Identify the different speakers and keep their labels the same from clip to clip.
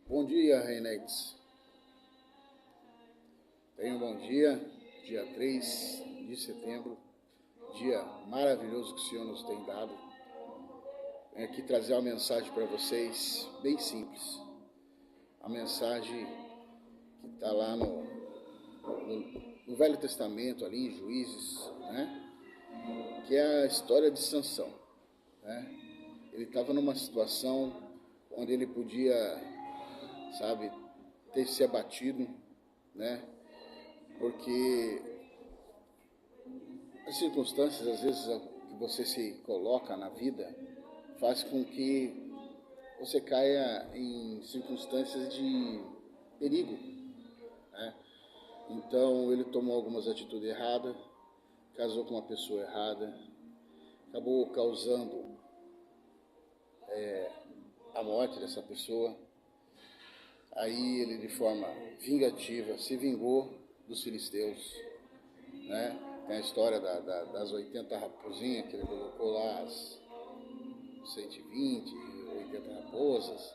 Speaker 1: Bom dia, Reinex. Tenha um bom dia, dia 3 de setembro, dia maravilhoso que o Senhor nos tem dado. Venho aqui trazer uma mensagem para vocês, bem simples. A mensagem que está lá no Velho Testamento, ali em Juízes, né? Que é a história de Sansão, né? Ele estava numa situação onde ele podia, ter se abatido, né? Porque as circunstâncias, às vezes, que você se coloca na vida, faz com que você caia em circunstâncias de perigo, né? Então, ele tomou algumas atitudes erradas, casou com uma pessoa errada, acabou causando a morte dessa pessoa. Aí ele, de forma vingativa, se vingou dos filisteus, né? Tem a história das 80 raposinhas que ele colocou lá, as 120, 80 raposas,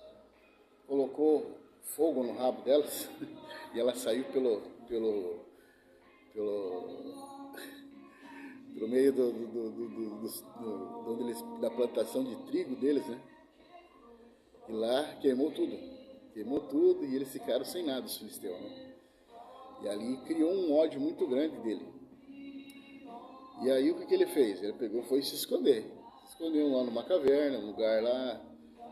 Speaker 1: colocou fogo no rabo delas e ela saiu pelo meio da plantação de trigo deles, né? E lá queimou tudo e eles ficaram sem nada, os filisteus, né? E ali criou um ódio muito grande dele. E aí o que ele fez? Ele pegou, foi se esconder. Se escondeu lá numa caverna, um lugar lá,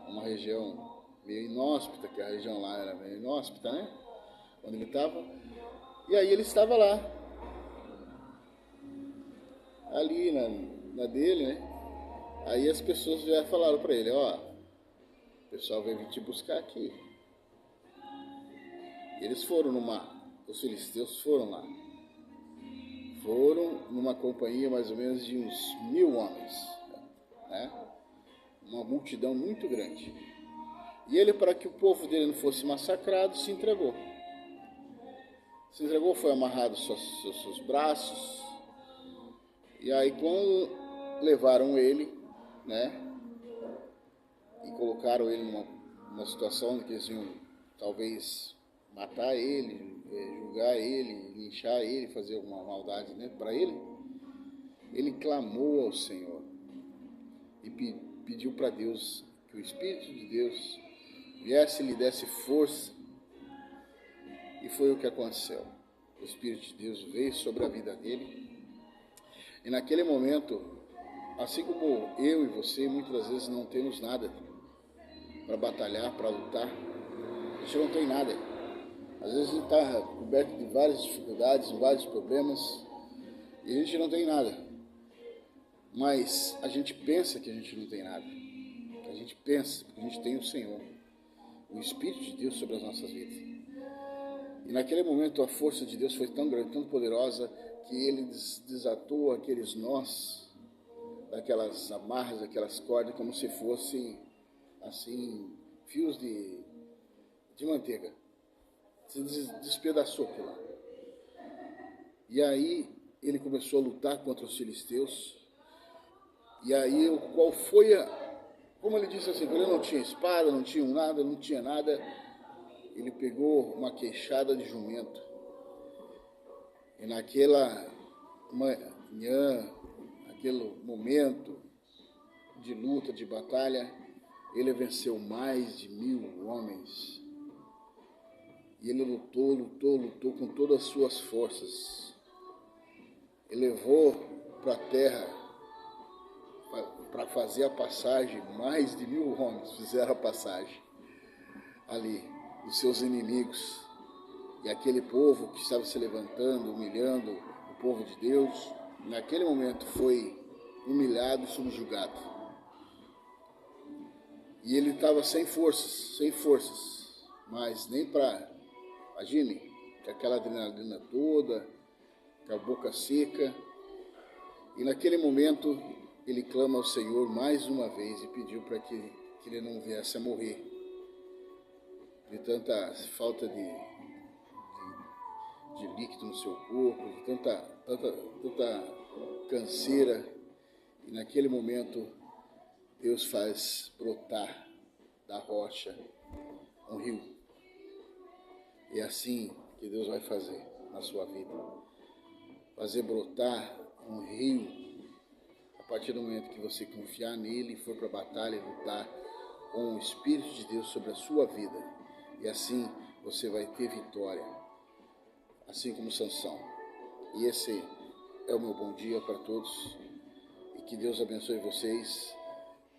Speaker 1: uma região meio inóspita, que a região lá era meio inóspita, né? Onde ele estava. E aí ele estava lá, ali na dele, né? Aí as pessoas já falaram para ele, ó, o pessoal veio vir te buscar aqui. E eles foram os filisteus foram lá. Foram numa companhia mais ou menos de uns 1000 homens, né? Uma multidão muito grande. E ele, para que o povo dele não fosse massacrado, se entregou. Se entregou, foi amarrado seus braços. E aí quando levaram ele, né? E colocaram ele numa situação em que eles iam talvez matar ele, julgar ele, linchar ele, fazer alguma maldade, né, para ele, ele clamou ao Senhor e pediu para Deus que o Espírito de Deus viesse e lhe desse força. E foi o que aconteceu. O Espírito de Deus veio sobre a vida dele. E naquele momento, assim como eu e você, muitas das vezes não temos nada para batalhar, para lutar, a gente não tem nada. Às vezes a gente está coberto de várias dificuldades, vários problemas, e a gente não tem nada. Mas a gente pensa que a gente não tem nada. A gente pensa que a gente tem o Senhor, o Espírito de Deus sobre as nossas vidas. E naquele momento a força de Deus foi tão grande, tão poderosa, que ele desatou aqueles nós, daquelas amarras, daquelas cordas, como se fossem, assim, fios de manteiga. Se despedaçou aquilo lá. E aí ele começou a lutar contra os filisteus. E aí qual foi como ele disse assim, ele não tinha espada, não tinha nada, não tinha nada. Ele pegou uma queixada de jumento. E naquela manhã, naquele momento de luta, de batalha, ele venceu mais de 1000 homens. E ele lutou com todas as suas forças. Ele levou para a terra, para fazer a passagem, mais de 1000 homens fizeram a passagem ali, dos seus inimigos. E aquele povo que estava se levantando, humilhando o povo de Deus, naquele momento foi humilhado e subjugado. E ele estava sem forças, mas nem para... Imagine, com aquela adrenalina toda, com a boca seca. E naquele momento ele clama ao Senhor mais uma vez e pediu para que ele não viesse a morrer de tanta falta de líquido no seu corpo, de tanta canseira. E naquele momento Deus faz brotar da rocha um rio. E é assim que Deus vai fazer na sua vida. Fazer brotar um rio a partir do momento que você confiar nele e for para a batalha e lutar com o Espírito de Deus sobre a sua vida. E assim você vai ter vitória, assim como Sansão. E esse é o meu bom dia para todos. E que Deus abençoe vocês.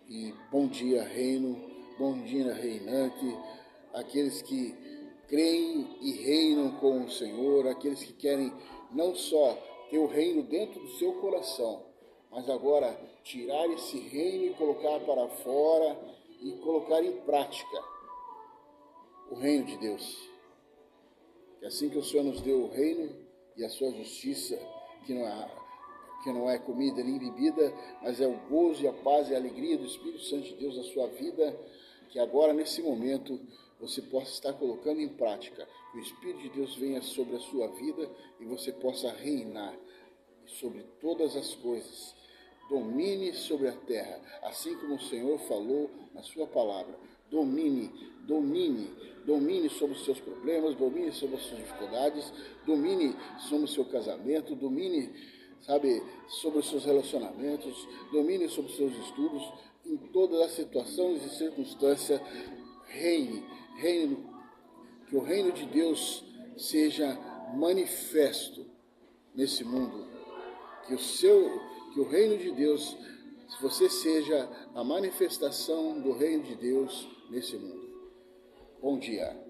Speaker 1: E bom dia, reino. Bom dia, reinante. Aqueles que creem e reinam com o Senhor. Aqueles que querem não só ter o reino dentro do seu coração, mas agora tirar esse reino e colocar para fora e colocar em prática o reino de Deus. Que assim que o Senhor nos deu o reino e a sua justiça, que não é comida nem bebida, mas é o gozo e a paz e a alegria do Espírito Santo de Deus na sua vida, que agora nesse momento você possa estar colocando em prática, que o Espírito de Deus venha sobre a sua vida e você possa reinar sobre todas as coisas. Domine sobre a terra, assim como o Senhor falou na sua palavra. Domine sobre os seus problemas, domine sobre as suas dificuldades, domine sobre o seu casamento, domine, sobre os seus relacionamentos, domine sobre os seus estudos, em todas as situações e circunstâncias. Reine, que o reino de Deus seja manifesto nesse mundo. Que o reino de Deus, você seja a manifestação do reino de Deus nesse mundo. Bom dia.